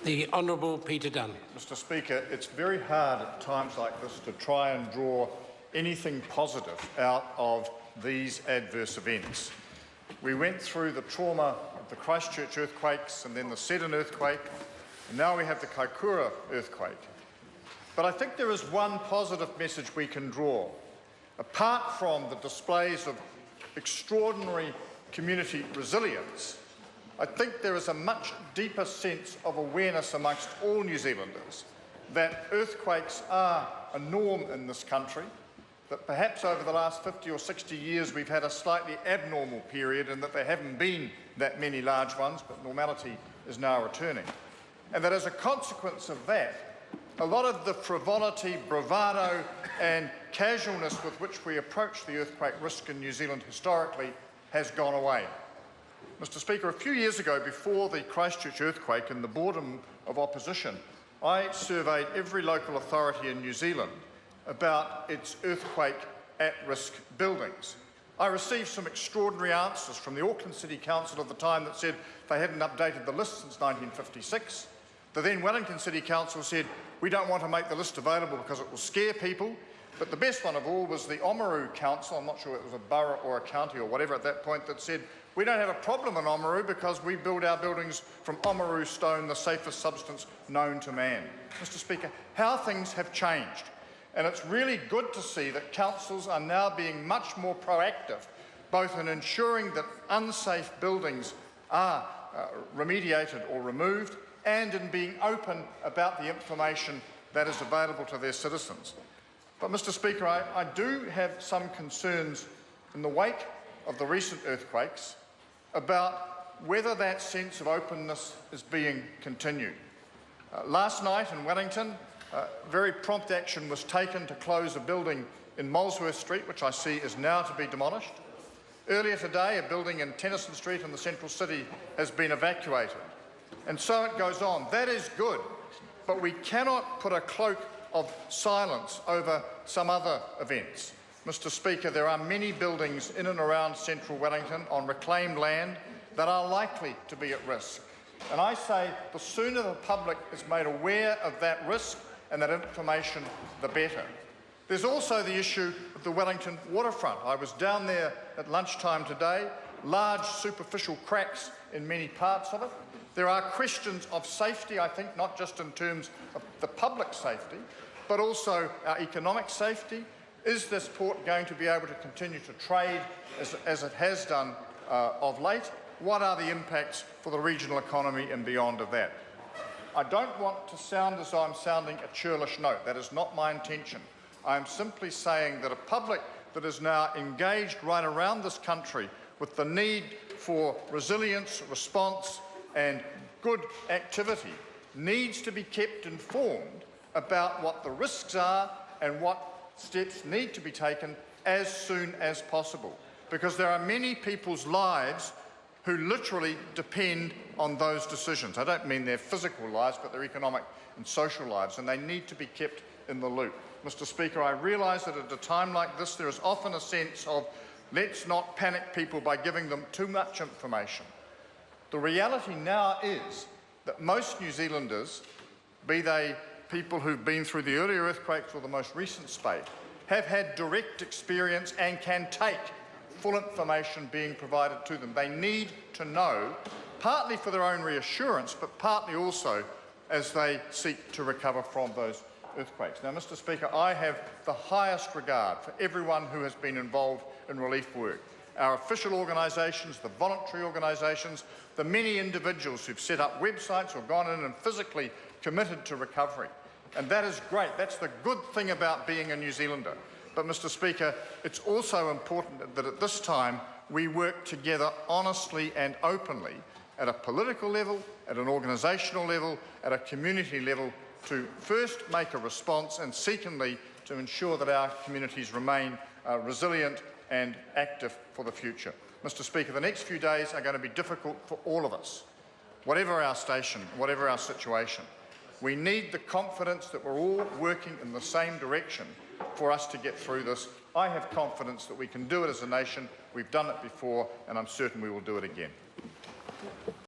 The Honourable Peter Dunn. Mr Speaker, it's very hard at times like this to try and draw anything positive out of these adverse events. We went through the trauma of the Christchurch earthquakes and then the Seddon earthquake, and now we have the Kaikoura earthquake. But I think there is one positive message we can draw. Apart from the displays of extraordinary community resilience, I think there is a much deeper sense of awareness amongst all New Zealanders that earthquakes are a norm in this country, that perhaps over the last 50 or 60 years we've had a slightly abnormal period and that there haven't been that many large ones, but normality is now returning. And that as a consequence of that, a lot of the frivolity, bravado and casualness with which we approach the earthquake risk in New Zealand historically has gone away. Mr Speaker, a few years ago, before the Christchurch earthquake in the boredom of opposition, I surveyed every local authority in New Zealand about its earthquake at-risk buildings. I received some extraordinary answers from the Auckland City Council of the time that said they hadn't updated the list since 1956. The then Wellington City Council said, we don't want to make the list available because it will scare people. But the best one of all was the Oamaru Council, I'm not sure it was a borough or a county or whatever at that point, that said, we don't have a problem in Oamaru because we build our buildings from Oamaru stone, the safest substance known to man. Mr Speaker, how things have changed. And it's really good to see that councils are now being much more proactive, both in ensuring that unsafe buildings are remediated or removed, and in being open about the information that is available to their citizens. But, Mr Speaker, I do have some concerns in the wake of the recent earthquakes about whether that sense of openness is being continued. Last night in Wellington, very prompt action was taken to close a building in Molesworth Street, which I see is now to be demolished. Earlier today, a building in Tennyson Street in the central city has been evacuated. And so it goes on. That is good, but we cannot put a cloak of silence over some other events. Mr Speaker, there are many buildings in and around central Wellington on reclaimed land that are likely to be at risk. And I say the sooner the public is made aware of that risk and that information, the better. There's also the issue of the Wellington waterfront. I was down there at lunchtime today, large superficial cracks in many parts of it. There are questions of safety, I think, not just in terms of the public safety, but also our economic safety. Is this port going to be able to continue to trade as it has done of late? What are the impacts for the regional economy and beyond of that? I don't want to sound as though I'm sounding a churlish note. That is not my intention. I am simply saying that a public that is now engaged right around this country with the need for resilience, response and good activity needs to be kept informed about what the risks are and what steps need to be taken as soon as possible. Because there are many people's lives who literally depend on those decisions. I don't mean their physical lives, but their economic and social lives, and they need to be kept in the loop. Mr Speaker, I realise that at a time like this there is often a sense of let's not panic people by giving them too much information. The reality now is that most New Zealanders, be they people who've been through the earlier earthquakes or the most recent spate, have had direct experience and can take full information being provided to them. They need to know, partly for their own reassurance, but partly also as they seek to recover from those earthquakes. Now, Mr Speaker, I have the highest regard for everyone who has been involved in relief work. Our official organisations, the voluntary organisations, the many individuals who've set up websites or gone in and physically committed to recovery. And that is great. That's the good thing about being a New Zealander. But, Mr Speaker, it's also important that at this time we work together honestly and openly at a political level, at an organisational level, at a community level to first make a response and secondly to ensure that our communities remain resilient and active for the future. Mr Speaker, the next few days are going to be difficult for all of us, whatever our station, whatever our situation. We need the confidence that we're all working in the same direction for us to get through this. I have confidence that we can do it as a nation. We've done it before, and I'm certain we will do it again.